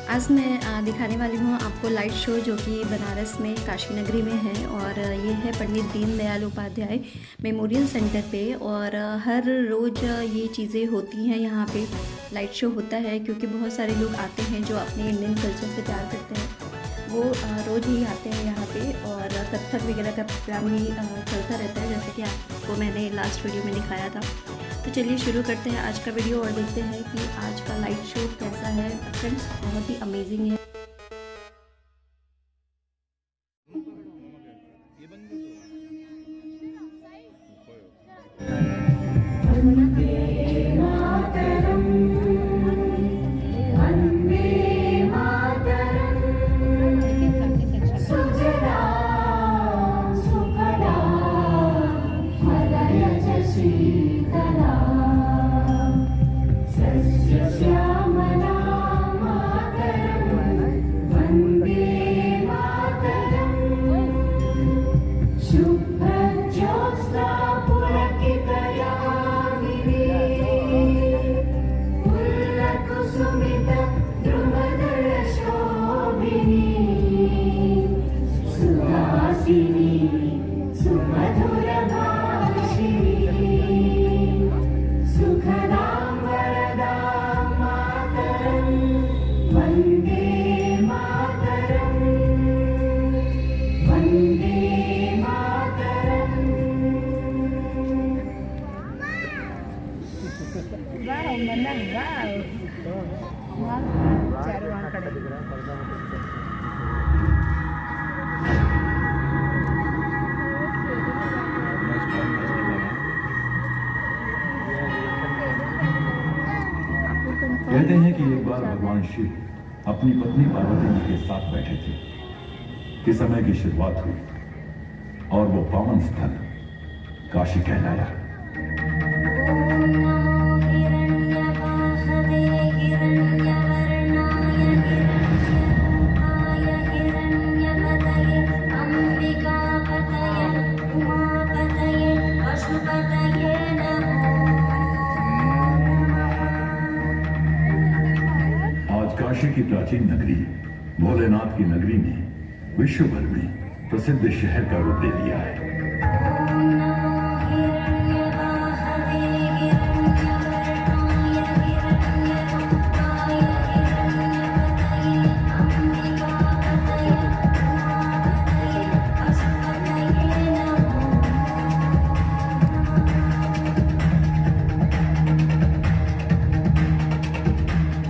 आज मैं दिखाने वाली हूँ आपको लाइट शो जो कि बनारस में काशी नगरी में है और ये है पंडित दीनदयाल उपाध्याय मेमोरियल सेंटर पे। और हर रोज़ ये चीज़ें होती हैं, यहाँ पे लाइट शो होता है क्योंकि बहुत सारे लोग आते हैं जो अपने इंडियन कल्चर से प्यार करते हैं, वो रोज़ ही आते हैं यहाँ पे। और कथक वगैरह का प्रोग्राम भी चलता रहता है, जैसे कि आपको मैंने लास्ट वीडियो में दिखाया था। तो चलिए शुरू करते हैं आज का वीडियो और देखते हैं कि आज का लाइट शो कैसा है। फ्रेंड्स बहुत ही अमेजिंग है। कहते हैं कि एक बार भगवान शिव अपनी पत्नी पार्वती जी के साथ बैठे थे कि समय की शुरुआत हुई और वो पावन स्थल काशी कहलाया। काशी की प्राचीन नगरी भोलेनाथ की नगरी ने विश्व भर में प्रसिद्ध शहर का रूप ले लिया है।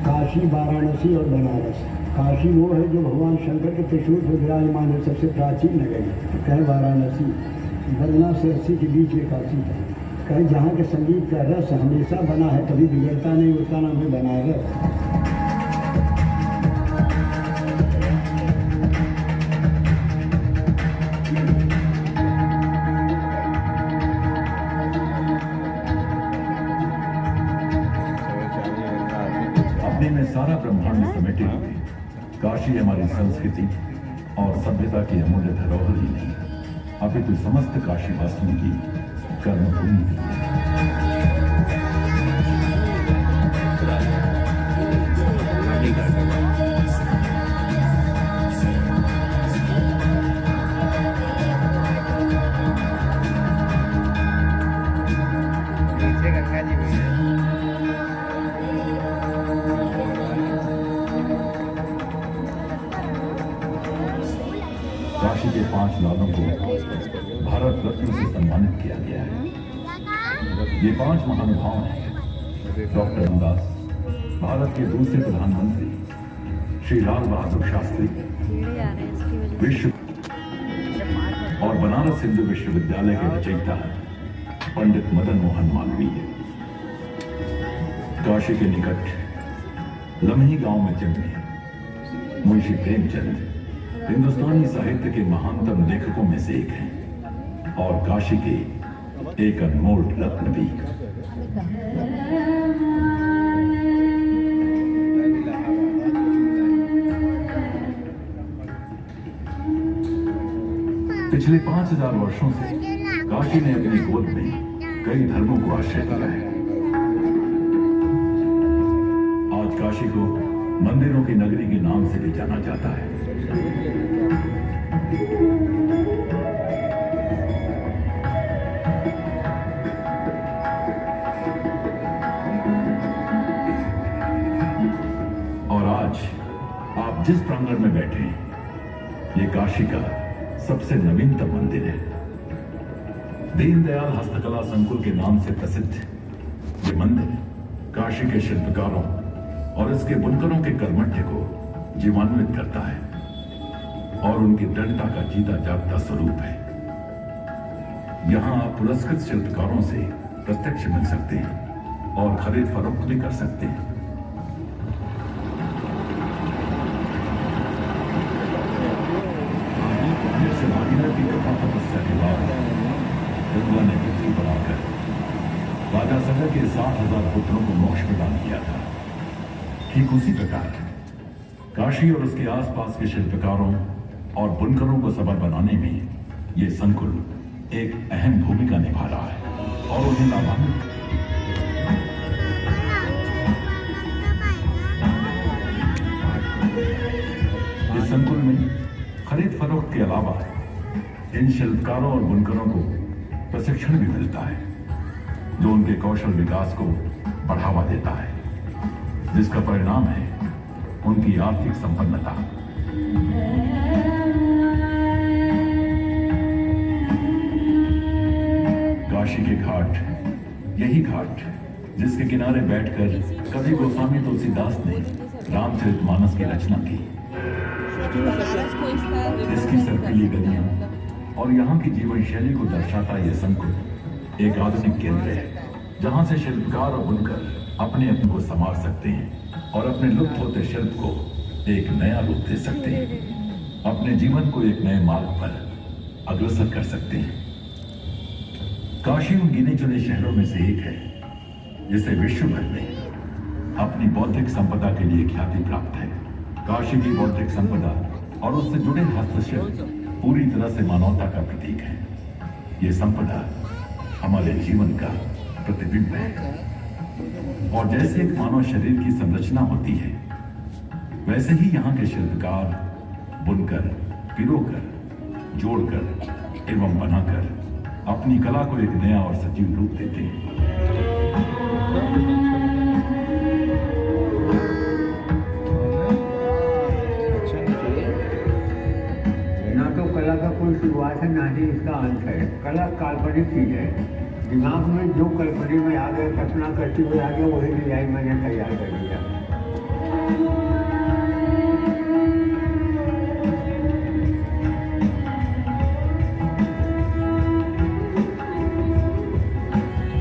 काशी, वाराणसी और बनारस। काशी वो है जो भगवान शंकर के त्रिशूल पर विराजमान है, सबसे प्राचीन नगरी। कहें वाराणसी, बरना से अस्सी के बीच में काशी है। कहें जहाँ के संगीत का रस हमेशा बना है, कभी बिगड़ता नहीं, उसका नाम है बनारस। में सारा ब्रह्मांड समेटे हुए काशी हमारी संस्कृति और सभ्यता की अमूल्य धरोहर ही नहीं, अपितु समस्त काशीवासियों की कर्मभूमि है। काशी के 5 लालों को भारत रत्न से सम्मानित किया गया है। ये 5 महानुभाव हैं डॉक्टर रामदास, भारत के दूसरे प्रधानमंत्री श्री लाल बहादुर शास्त्री, विश्व और बनारस हिंदू विश्वविद्यालय के रचयिता पंडित मदन मोहन मालवीय। काशी के निकट लम्ही गांव में जन्मे मुंशी प्रेमचंद हिंदुस्तानी साहित्य के महानतम लेखकों में से एक हैं और काशी के एक अनमोल रत्न भी। पिछले 5000 वर्षों से काशी ने अपनी गोद में कई धर्मों को आश्रय दिया है। आज काशी को मंदिरों की नगरी के नाम से भी जाना जाता है। और आज आप जिस प्रांगण में बैठे हैं, ये काशी का सबसे नवीनतम मंदिर है। दीनदयाल हस्तकला संकुल के नाम से प्रसिद्ध ये मंदिर काशी के शिल्पकारों और इसके बुनकरों के कर्मठ्य को जीवान्वित करता है और उनकी दृढ़ता का जीता जागता स्वरूप है। यहां आप पुरस्कृत शिल्पकारों से प्रत्यक्ष मिल सकते हैं और खरीद फरोख्त भी कर सकते हैं। जैसे भागीरथी की कथा तपस्या के बाद गंगा ने पृथ्वी बनाकर राजा सगर के 60,000 पुत्रों को मोक्ष प्रदान किया था, ठीक उसी प्रकार काशी और उसके आसपास के शिल्पकारों और बुनकरों को सबल बनाने में ये संकुल एक अहम भूमिका निभा रहा है और उन्हें लाभान्वित। इस संकुल में खरीद फरोख्त के अलावा इन शिल्पकारों और बुनकरों को प्रशिक्षण भी मिलता है, जो उनके कौशल विकास को बढ़ावा देता है, जिसका परिणाम है उनकी आर्थिक संपन्नता। काशी के घाट, यही घाट जिसके किनारे बैठकर कवि गोस्वामी तुलसीदास ने रामचरितमानस की रचना की। इसकी सर्पिली गलियां और यहाँ की जीवन शैली को दर्शाता यह संकुल एक आधुनिक केंद्र है, जहाँ से शिल्पकार और बुनकर अपने अपने को संवार सकते हैं और अपने लुप्त होते शिल्प को एक नया रूप दे सकते हैं, अपने जीवन को एक नए मार्ग पर अग्रसर कर सकते हैं। काशी उन गिने चुने शहरों में से एक है जिसे विश्व भर में अपनी बौद्धिक संपदा के लिए ख्याति प्राप्त है। काशी की बौद्धिक संपदा और उससे जुड़े हस्तशिल्प पूरी तरह से मानवता का प्रतीक है। ये संपदा हमारे जीवन का प्रतिबिंब है और जैसे एक मानव शरीर की संरचना होती है, वैसे ही यहाँ के शिल्पकार बुनकर, पिरोकर, जोड़कर एवं बनाकर अपनी कला को एक नया और सजीव रूप देते हैं। ना तो कला का कोई शुरुआत है, ना ही इसका अंत है। कला काल्पनिक चीज है। दिमाग में जो कल्पना में आ गया, कल्पना करते हुए आ गया, वही डिजाइन मैंने तैयार कर दिया।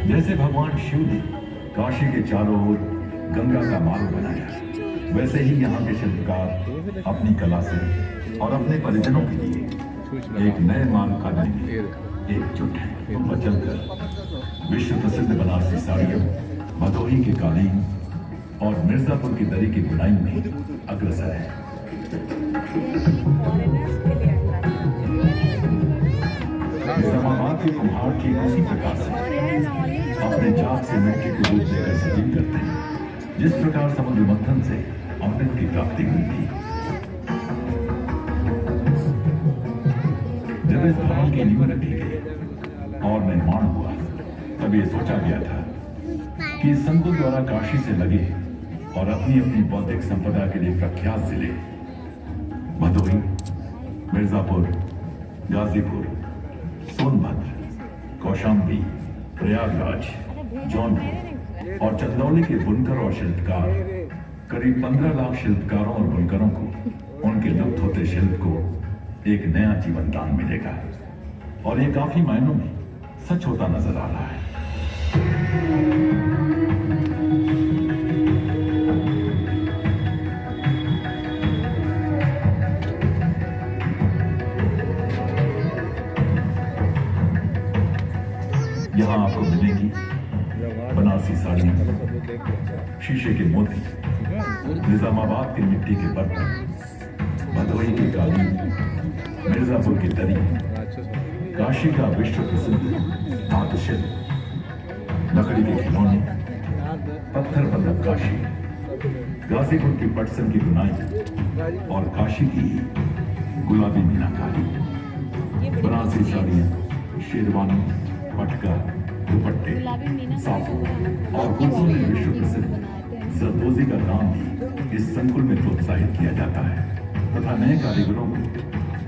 जैसे भगवान शिव ने काशी के चारों ओर गंगा का मार्ग बनाया, वैसे ही यहाँ के शिल्पकार अपनी कला से और अपने परिजनों के लिए एक नए मार्ग का लिए एकजुट है। चलकर विश्व प्रसिद्ध बनारसी साड़ियों, भदोही के कालीन और मिर्जापुर की दरी की बुनाई में अग्रसर है। इस्लामाबाद के कुम्हार की उसी प्रकार से अपने चाक से मिट्टी को रूप देकर सजीव करते हैं, जिस प्रकार समुद्र मंथन से अमृत की प्राप्ति हुई थी। जब इस भवन की नींव रखी गई और निर्माण हुआ, तब ये सोचा गया था कि इस संकुल द्वारा काशी से लगे और अपनी अपनी बौद्धिक संपदा के लिए प्रख्यात जिले भदोही, मिर्जापुर, गाजीपुर, सोनभद्र, कौशाम्बी, प्रयागराज, जौनपुर और चंदौली के बुनकर और शिल्पकार करीब 15 लाख शिल्पकारों और बुनकरों को उनके लुप्त होते शिल्प को एक नया जीवन दान मिलेगा और ये काफी मायनों में सच होता नजर आ रहा है। यहाँ आपको मिलेगी बनारसी साड़ियाँ, शीशे के मोती, निजामाबाद की मिट्टी के बर्तन, भदोही की कालीन, मिर्जापुर की दरी, काशी का विश्व प्रसिद्ध धातुशिल्प, लकड़ी के खिलौने, पत्थर पर नक्काशी गाजीपुर की पटसन की बुनाई और काशी की गुलाबी मीनाकारी, बनारसी साड़ियाँ, शेरवानी, पटका, दुपट्टे, साफो और कुर्तों में विश्व प्रसिद्ध जरदोजी का काम भी इस संकुल में प्रोत्साहित किया जाता है तथा नए कारीगरों को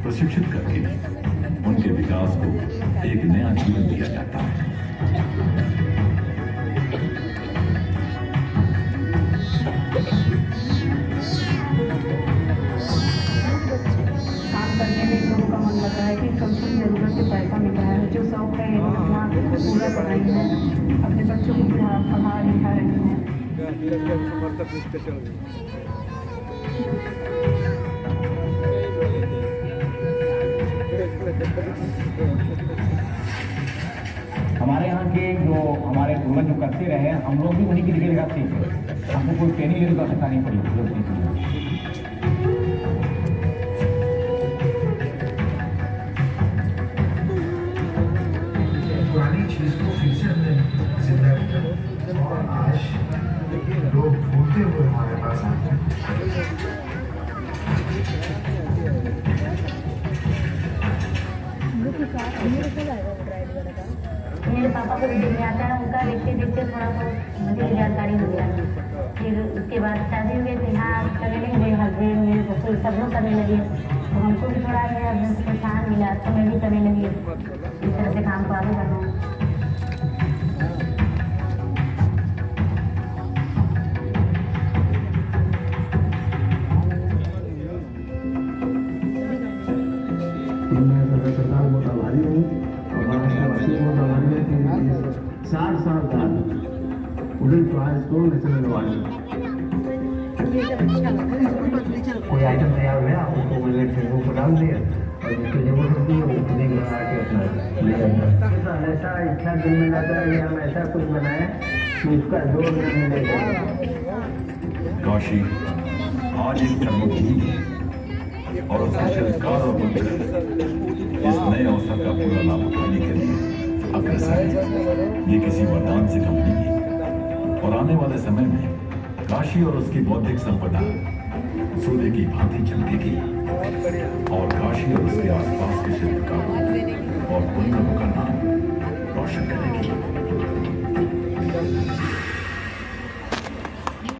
प्रशिक्षित करके उनके विकास को एक नया जीवन दिया जाता है। काम करने में लोगों का मन लग रहा है कि कम से कम जरूरत से पैसा मिल रहा है, जो शौक है अपना पूरा कर रही है, अपने बच्चों को पढ़ा लिखा रही है। हमारे यहाँ के जो हमारे पूर्वज जो करते रहे, हम लोग भी उन्हीं की डिग्री का सीखे, हमको कोई ट्रेनिंग लेने की आवश्यकता नहीं पड़ी। पुरानी चीज को फिर से हमने जिंदा किया और आज लोग भूलते हुए हमारे पास आते हैं। मेरे पापा को भी देखने आता है, उनका देखते देखते थोड़ा बहुत मुझे भी जानकारी हो गया। फिर उसके बाद शादी हुई तो यहाँ करने लगे, मेरे हस्बैंड मेरे ससुर सब लोग करने लगे, तो हमको भी थोड़ा मेरे हस्बैंड से प्रोत्साहन मिला, तो मैं भी करने लगी। इस तरह से काम को आगे बढ़ाऊँ। मैं सरकार बहुत आभारी हूँ और महाराष्ट्रवासी बहुत आभारी है कि 60 साल बाद वुडन प्राइज को नेशनल अवार्ड कोई आइटम तैयार हुआ उसको मैंने फेसबुक पर डाल दिया और जिसकी जरूरत होती है वो खुद ही बना के अपना ले जाता है। ऐसा इच्छा दिल में लाता है कि हम ऐसा कुछ बनाएं कि उसका जोर न मिलेगा। काशी आज एक कर्मभूमि है और उसके शिल्पकार और बुनकर इस नए अवसर का पूरा लाभ उठाने के लिए अग्रसर है। ये किसी वरदान से कम नहीं है और आने वाले समय में काशी और उसकी बौद्धिक संपदा सूर्य की भांति चमकेगी और काशी और उसके आसपास के शिल्पकारों और बुनकरों का नाम रोशन करेगी।